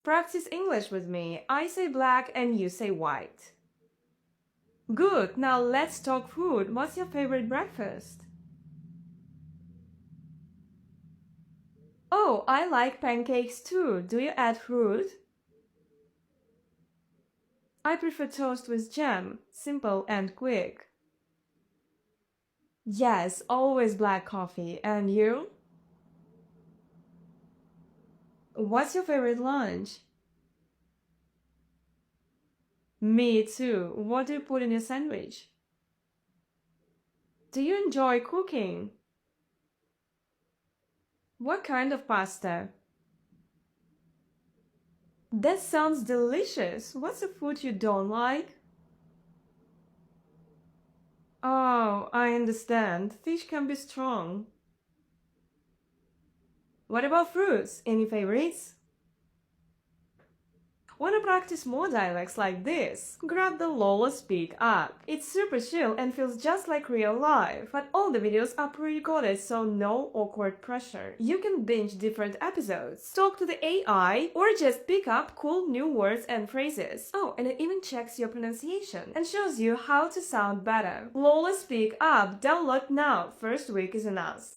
Practice English with me. I say black and you say white. Good, now let's talk food. What's your favorite breakfast? Oh, I like pancakes too. Do you add fruit? I prefer toast with jam. Simple and quick. Yes, always black coffee. And you? What's your favorite lunch? Me too. What do you put in your sandwich? Do you enjoy cooking? What kind of pasta? That sounds delicious. What's a food you don't like? Oh, I understand. Fish can be strong. What about fruits? Any favorites? Wanna practice more dialects like this? Grab the Lola Speak app. It's super chill and feels just like real life. But all the videos are pre-recorded, so no awkward pressure. You can binge different episodes, talk to the AI, or just pick up cool new words and phrases. Oh, and it even checks your pronunciation and shows you how to sound better. Lola Speak app, download now. First week is in us.